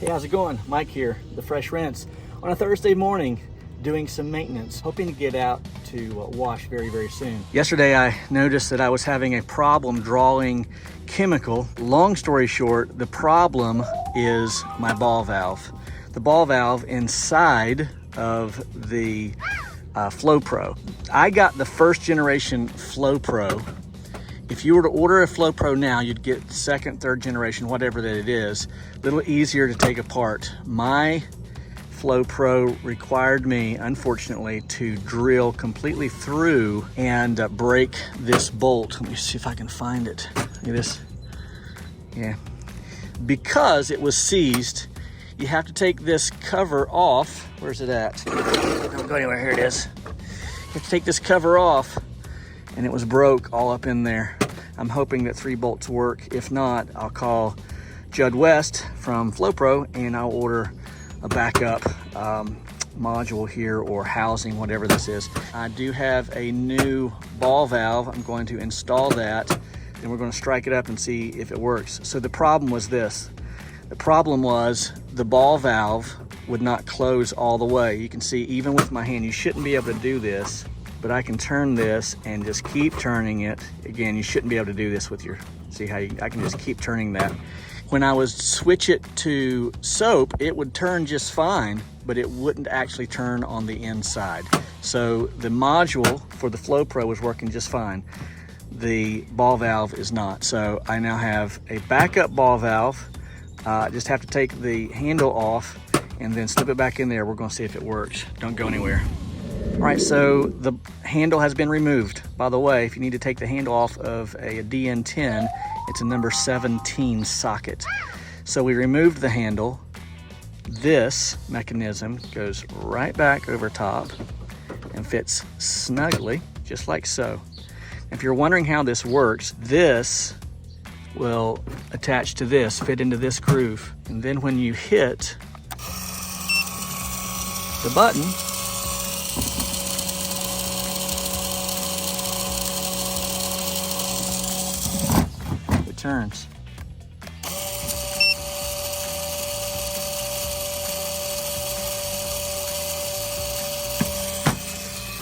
Hey, how's it going? Mike here, the Fresh Rinse, on a Thursday morning doing some maintenance, hoping to get out to wash very, very soon. Yesterday I noticed that I was having a problem drawing chemical. Long story short, the problem is my ball valve. The ball valve inside of the Flow Pro. I got the first generation Flow Pro. If you were to order a Flow Pro now, you'd get second, third generation, whatever that it is. A little easier to take apart. My Flow Pro required me, unfortunately, to drill completely through and break this bolt. Let me see if I can find it. Look at this. Yeah. Because it was seized, you have to take this cover off. Where's it at? Don't go anywhere. Here it is. You have to take this cover off, and it was broke all up in there. I'm hoping that 3 bolts work. If not, I'll call Judd West from Flow Pro and I'll order a backup module here or housing, whatever this is. I do have a new ball valve. I'm going to install that and we're going to strike it up and see if it works. So the problem was this. The problem was the ball valve would not close all the way. You can see even with my hand, you shouldn't be able to do this, but I can turn this and just keep turning it. Again, you shouldn't be able to do this with your, see how I can just keep turning that. When I would switch it to soap, it would turn just fine, but it wouldn't actually turn on the inside. So the module for the Flow Pro was working just fine. The ball valve is not. So I now have a backup ball valve. Just have to take the handle off and then slip it back in there. We're gonna see if it works. Don't go anywhere. All right, so the handle has been removed. By the way, if you need to take the handle off of a DN10, it's a number 17 socket. So we removed the handle. This mechanism goes right back over top and fits snugly, just like so. If you're wondering how this works, this will attach to this, fit into this groove. And then when you hit the button, turns.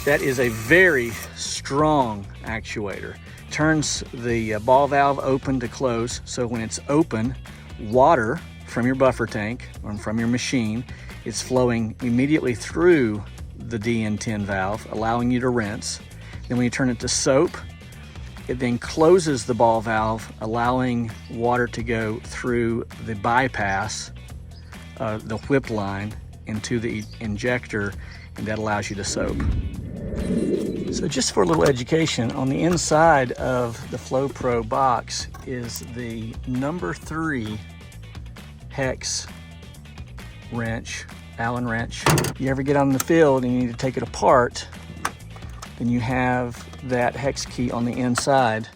That is a very strong actuator. Turns the ball valve open to close, so when it's open, water from your buffer tank or from your machine is flowing immediately through the DN10 valve, allowing you to rinse. Then when you turn it to soap, it then closes the ball valve, allowing water to go through the bypass, the whip line, into the injector, and that allows you to soap. So just for a little education, on the inside of the Flow Pro box is the number 3 Hex wrench, Allen wrench. If you ever get out in the field and you need to take it apart, then you have that hex key on the inside.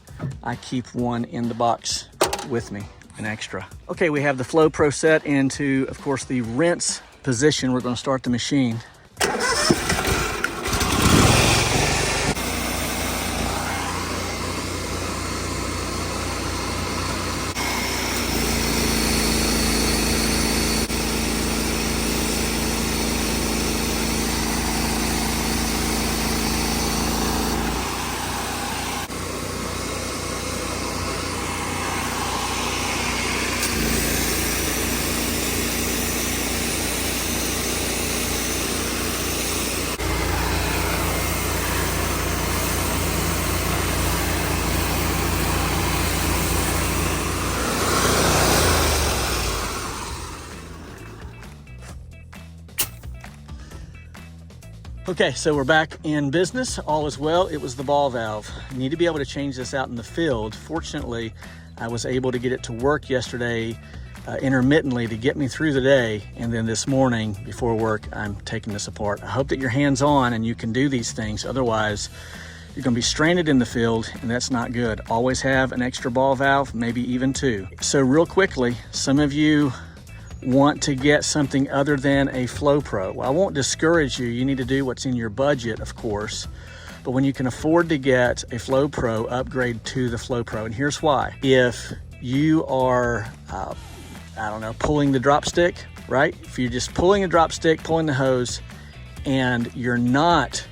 I keep one in the box with me, an extra. Okay, we have the Flow Pro set into, of course, the rinse position. We're going to start the machine. Okay, so we're back in business. All is well. It was the ball valve. You need to be able to change this out in the field. Fortunately, I was able to get it to work yesterday intermittently to get me through the day. And then this morning before work, I'm taking this apart. I hope that you're hands-on and you can do these things. Otherwise, you're gonna be stranded in the field and that's not good. Always have an extra ball valve, maybe even 2. So real quickly, some of you want to get something other than a Flow Pro. Well, I won't discourage you. You need to do what's in your budget, of course. But when you can afford to get a Flow Pro, upgrade to the Flow Pro. And here's why. If you are, I don't know, pulling the drop stick right? If you're just pulling a drop stick, pulling the hose, and you're not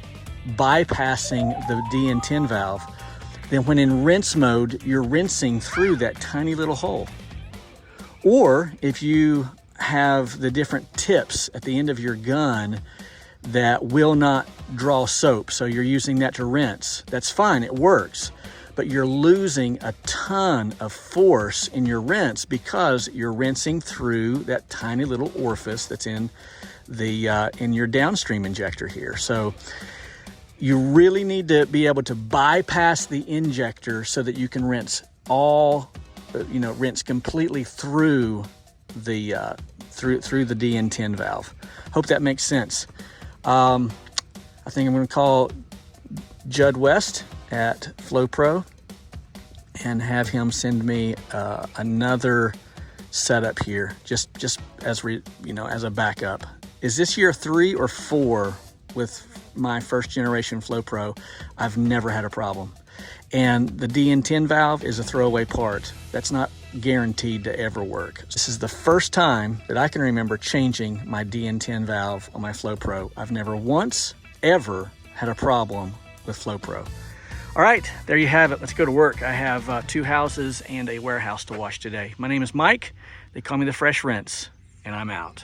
bypassing the DN10 valve, then when in rinse mode, you're rinsing through that tiny little hole. Or if you have the different tips at the end of your gun that will not draw soap, so you're using that to rinse, that's fine, it works. But you're losing a ton of force in your rinse because you're rinsing through that tiny little orifice that's in the in your downstream injector here. So you really need to be able to bypass the injector so that you can rinse rinse completely through the through the DN10 valve. Hope that makes sense. I think I'm going to call Judd West at FlowPro and have him send me another setup here, just as as a backup. Is this year 3 or 4 with my first generation FlowPro? I've never had a problem. And the DN10 valve is a throwaway part. That's not guaranteed to ever work. This is the first time that I can remember changing my DN10 valve on my FlowPro. I've never once ever had a problem with FlowPro. All right, there you have it. Let's go to work. I have 2 houses and a warehouse to wash today. My name is Mike. They call me the Fresh Rinse, and I'm out.